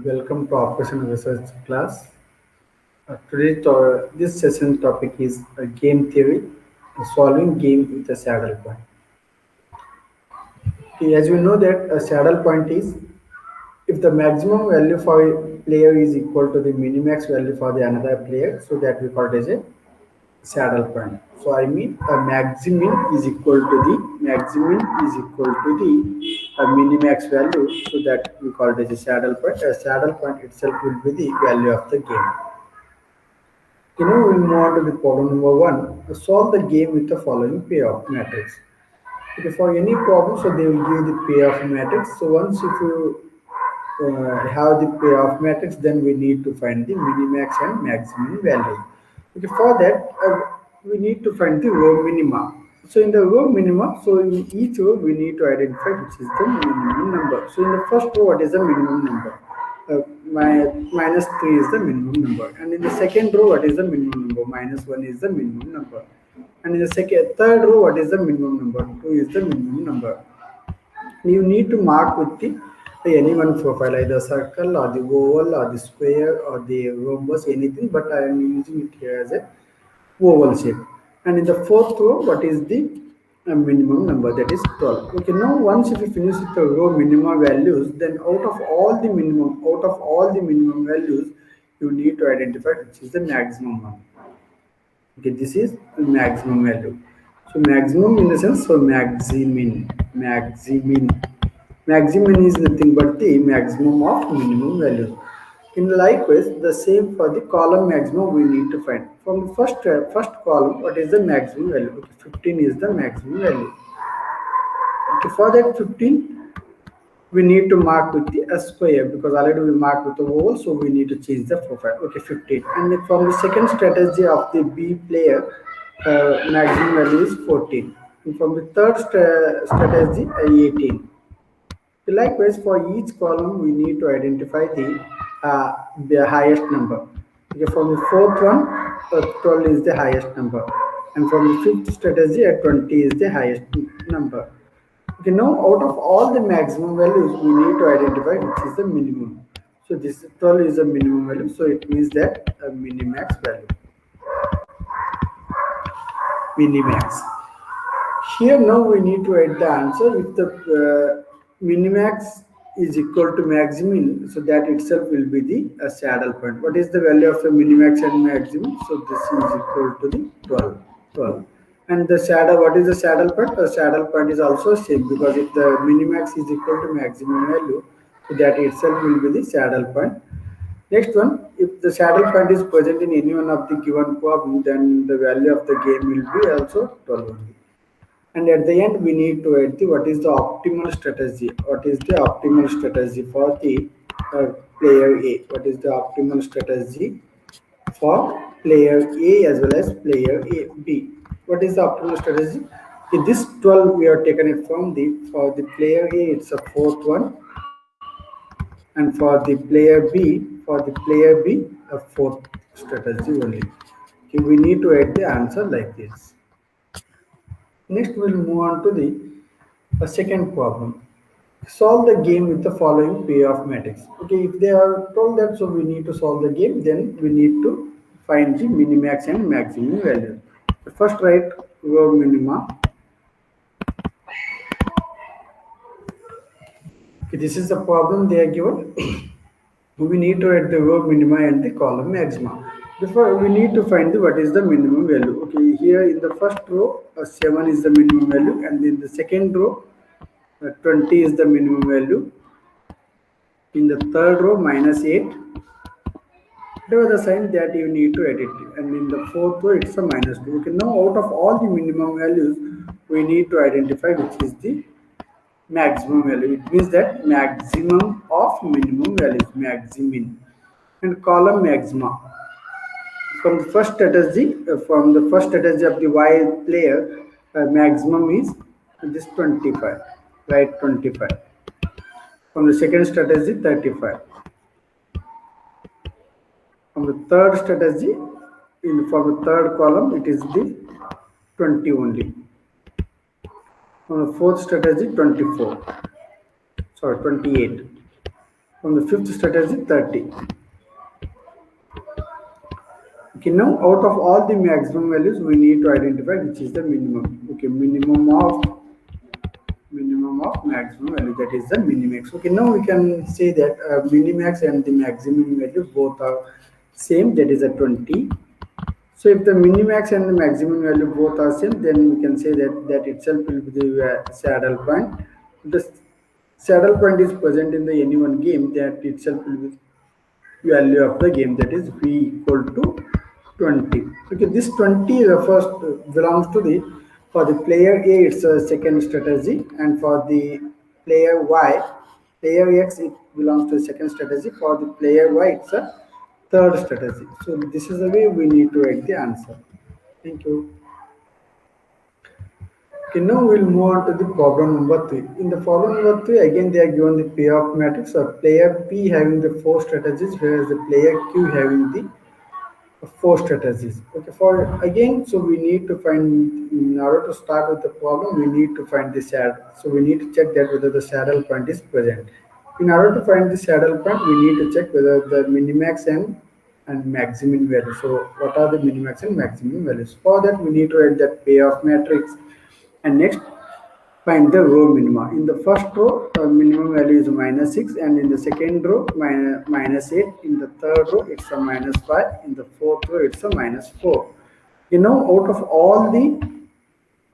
Welcome to Operation Research class. This session topic is game theory, solving game with a saddle point. Okay, as we know that a saddle point is if the maximum value for a player is equal to the minimax value for the another player, so that we call it as a saddle point. So I mean a maximin is equal to the minimax value, so that we call it as a saddle point. A saddle point itself will be the value of the game. We move on to the problem number one. Solve the game with the following payoff matrix. Okay, for any problem, so they will give the payoff matrix. So once if you have the payoff matrix, then we need to find the minimax and maximum value. Okay, for that, we need to find the row minima. So in the row minima, so in each row we need to identify which is the minimum number. So in the first row, what is the minimum number? Minus 3 is the minimum number, and in the second row, what is the minimum number? Minus 1 is the minimum number, and in the third row, what is the minimum number? 2 is the minimum number. You need to mark with the any one profile, either circle or the oval or the square or the rhombus, anything, but I am using it here as a oval shape. And in the fourth row, what is the minimum number? That is 12. Okay, now once if you finish with the row minimum values, then out of all the minimum values, you need to identify which is the maximum one. Okay, this is the maximum value. So maximum in the sense, so maximin is nothing but the maximum of minimum value. In likewise, the same for the column maximum we need to find. From the first column, what is the maximum value? Okay, 15 is the maximum value. Okay, for that 15, we need to mark with the square, because already we marked with the oval, so we need to change the profile. Okay, 15. And then from the second strategy of the B player, maximum value is 14. And from the third strategy, 18. Likewise, for each column, we need to identify the highest number. Okay, from the fourth one, 12 is the highest number, and from the fifth strategy, 20 is the highest number. Okay, now out of all the maximum values, we need to identify which is the minimum. So this 12 is the minimum value, so it means that a minimax value. Minimax. Here now we need to add the answer. If the minimax is equal to maximin, so that itself will be the saddle point. What is the value of the minimax and maximum? So this is equal to the 12. And the saddle, what is the saddle point? The saddle point is also same, because if the minimax is equal to maximum value, so that itself will be the saddle point. Next one, if the saddle point is present in any one of the given problem, then the value of the game will be also 12 only. And at the end, we need to add what is the optimal strategy. What is the optimal strategy for the player A? What is the optimal strategy for player A as well as player B? What is the optimal strategy? In this 12, we are taken it from for the player A, it's a fourth one, and for the player B, a fourth strategy only. Okay, we need to add the answer like this. Next, we'll move on to the second problem. Solve the game with the following payoff matrix. Okay, if they are told that, so we need to solve the game, then we need to find the minimax and maximum value. First, write row minima. Okay, this is the problem they are given. We need to add the row minima and the column maxima. Therefore, we need to find what is the minimum value. Okay, here in the first row, 7 is the minimum value, and in the second row, 20 is the minimum value. In the third row, minus 8. Whatever the sign that you need to edit, and in the fourth row, it's a minus 2. Okay, now out of all the minimum values, we need to identify which is the maximum value. It means that maximum of minimum values, maximin, and column maxima. From the first strategy of the Y player, maximum is this 25, right? 25. From the second strategy, 35. From the third strategy, from the third column, it is the 20 only. From the fourth strategy, 24. Sorry, 28. From the fifth strategy, 30. Okay, now out of all the maximum values, we need to identify which is the minimum. Okay, minimum of maximum value, that is the minimax. Okay, now we can say that minimax and the maximum value both are same, that is a 20. So if the minimax and the maximum value both are same, then we can say that that itself will be the saddle point. The saddle point is present in the any one game, that itself will be value of the game, that is v equal to 20. Okay, this 20 refers belongs to the, for the player A it's a second strategy, and for the player Y, player X, it belongs to the second strategy. For the player Y it's a third strategy. So this is the way we need to write the answer. Thank you. Okay, now we'll move on to the problem number 3. In the problem number 3, again they are given the payoff matrix of player P having the 4 strategies, whereas the player Q having the 4 strategies. Okay, for again, so we need to find, in order to start with the problem, we need to find the saddle. So we need to check that whether the saddle point is present. In order to find the saddle point, we need to check whether the minimax and maximum value. So what are the minimax and maximum values? For that, we need to write that payoff matrix, and next find the row minima. In the first row, minimum value is -6, and in the second row, -8. In the third row, it's a -5. In the fourth row, it's a -4. You know, out of all the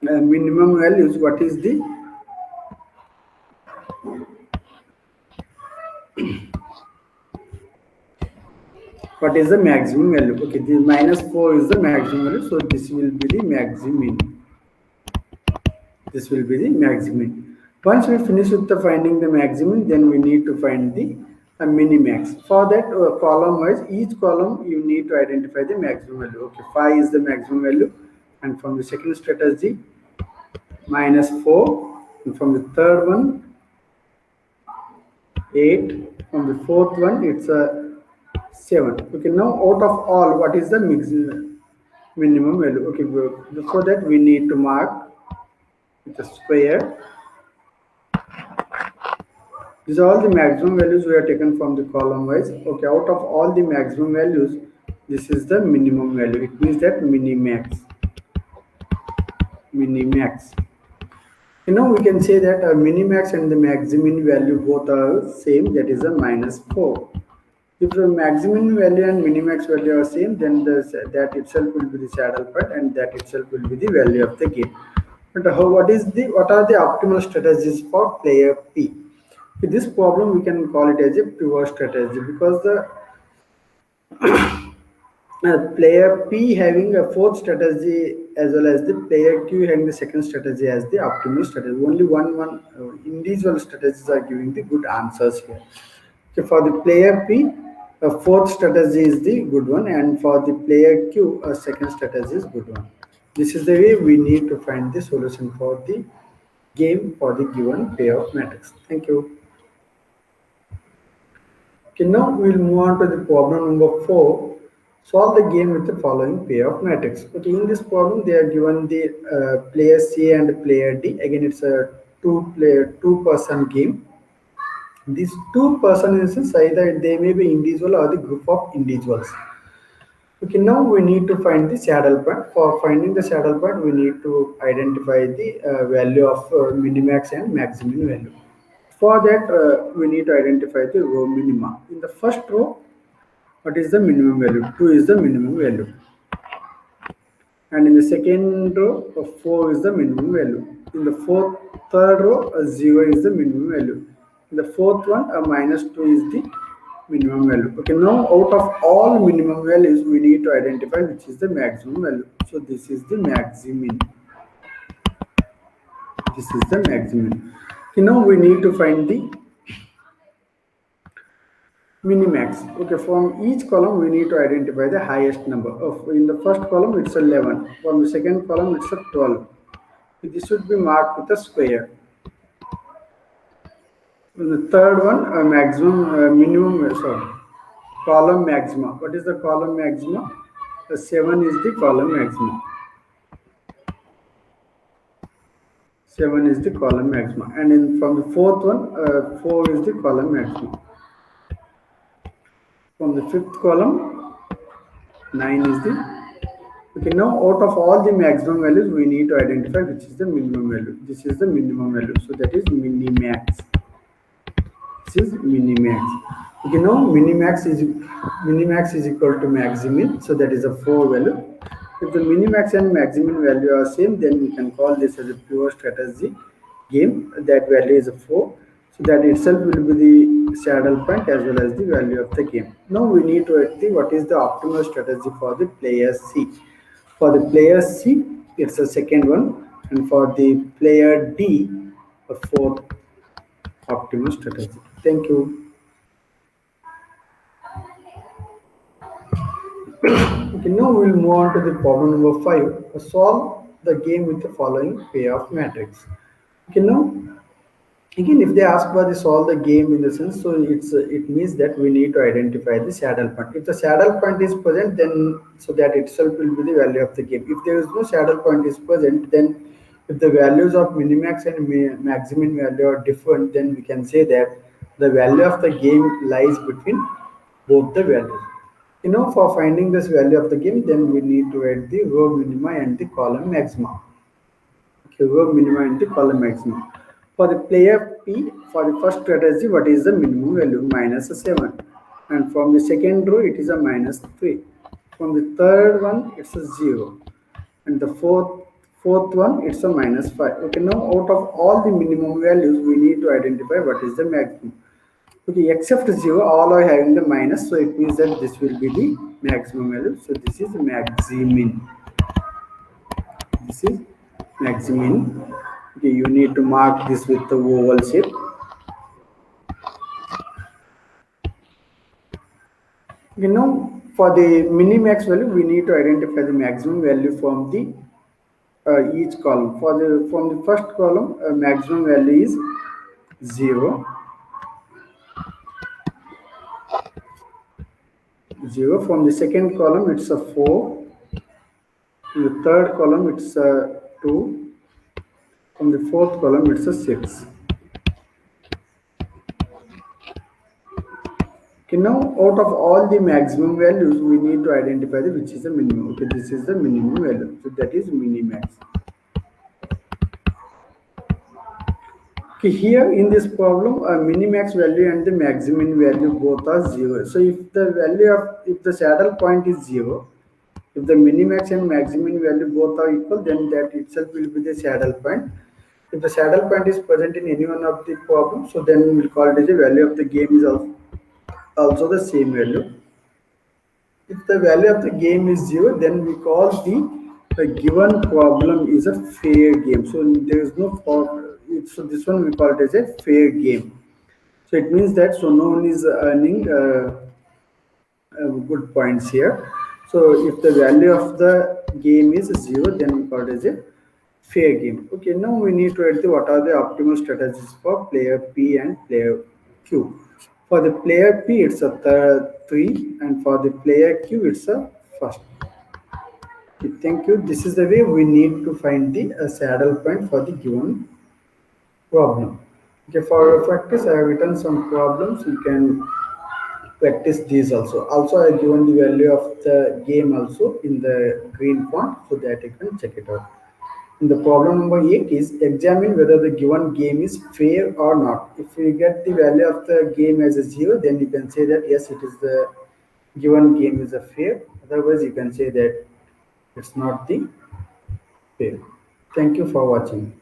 minimum values, what is the maximum value? Okay, the -4 is the maximum value, so this will be the maximum. This will be the maximum. Once we finish with the finding the maximum, then we need to find the minimax. For that, column wise, each column you need to identify the maximum value. Okay, 5 is the maximum value, and from the second strategy, -4, and from the third one, 8, from the fourth one, it's a 7. Okay, now out of all, what is the minimum value? Okay, before that, we need to mark with a square. These are all the maximum values we are taken from the column wise. Okay, out of all the maximum values, this is the minimum value. It means that minimax. You know, we can say that a minimax and the maximum value both are same, that is a -4. If the maximum value and minimax value are same, then that itself will be the saddle point, and that itself will be the value of the game. But what are the optimal strategies for player P? With this problem, we can call it as a pivot strategy, because the player P having a fourth strategy as well as the player Q having the second strategy as the optimal strategy. Only one individual strategies are giving the good answers here. Okay, for the player P, a fourth strategy is the good one, and for the player Q, a second strategy is good one. This is the way we need to find the solution for the game for the given payoff matrix. Thank you. Okay, now we'll move on to the problem number 4. Solve the game with the following payoff matrix. Okay, in this problem, they are given the player C and player D. Again, it's a two-person game. These two persons is either they may be individual or the group of individuals. Okay, now we need to find the saddle point. For finding the saddle point, we need to identify the value of minimax and maximum value. For that, we need to identify the row minima. In the first row, what is the minimum value? 2 is the minimum value. And in the second row, 4 is the minimum value. In the third row, 0 is the minimum value. In the fourth one, -2 is the minimum value. Okay, now out of all minimum values, we need to identify which is the maximum value. So this is the maximum. This is the maximum. Okay, now we need to find the minimax. Okay, from each column we need to identify the highest number. In the first column it's 11. From the second column it's a 12. This should be marked with a square. In the third one, column maxima. What is the column maxima? The 7 is the column maxima. 7 is the column maxima. And from the fourth one, 4 is the column maxima. From the fifth column, 9 is the. Okay, now out of all the maximum values, we need to identify which is the minimum value. This is the minimum value, so that is minimax. This is minimax. Okay, now minimax is equal to maximin, so that is a 4 value. If the minimax and maximin value are same, then we can call this as a pure strategy game. That value is a 4, so that itself will be the saddle point as well as the value of the game. Now we need to see what is the optimal strategy for the player C. For the player C, it's the second one, and for the player D, a fourth optimal strategy. Thank you. Okay, now we'll move on to the problem number 5. Solve the game with the following payoff matrix. Okay, now again, if they ask for the solve the game in the sense, so it means that we need to identify the saddle point. If the saddle point is present, then so that itself will be the value of the game. If there is no saddle point is present, then if the values of minimax and maximum value are different, then we can say that the value of the game lies between both the values. For finding this value of the game, then we need to add the row minima and the column maxima. Okay, row minima and the column maxima. For the player P, for the first strategy, what is the minimum value? Minus 7. And from the second row, it is a minus 3. From the third one, it's a 0. And the fourth one, it's a minus 5. Okay, now out of all the minimum values, we need to identify what is the maximum. Okay, except 0, all are having the minus, so it means that this will be the maximum value. So this is maximin. This is maximin. Okay, you need to mark this with the oval shape. Okay, now for the minimax value, we need to identify the maximum value from the each column. From the first column, maximum value is 0. 0. From the second column, it's a 4. In the third column, it's a 2. From the fourth column, it's a 6. Okay, now out of all the maximum values, we need to identify which is the minimum. Okay, this is the minimum value. So that is minimax. Okay, here in this problem, minimax value and the maximum value both are 0. So if the saddle point is 0, if the minimax and maximum value both are equal, then that itself will be the saddle point. If the saddle point is present in any one of the problems, so then we will call it as the value of the game is also the same value. If the value of the game is 0, then we call the given problem is a fair game. So there is no problem. So this one we call it as a fair game. So it means that so no one is earning good points here. So if the value of the game is 0, then we call it as a fair game. Okay, now we need to add what are the optimal strategies for player P and player Q. For the player P, it's a 3, and for the player Q, it's a first. Okay, thank you. This is the way we need to find the saddle point for the given problem. Okay, for practice, I have written some problems. You can practice these also. Also, I have given the value of the game also in the green font so that you can check it out. And the problem number 8 is examine whether the given game is fair or not. If we get the value of the game as a 0, then you can say that yes, it is the given game is a fair. Otherwise, you can say that it's not the fair. Thank you for watching.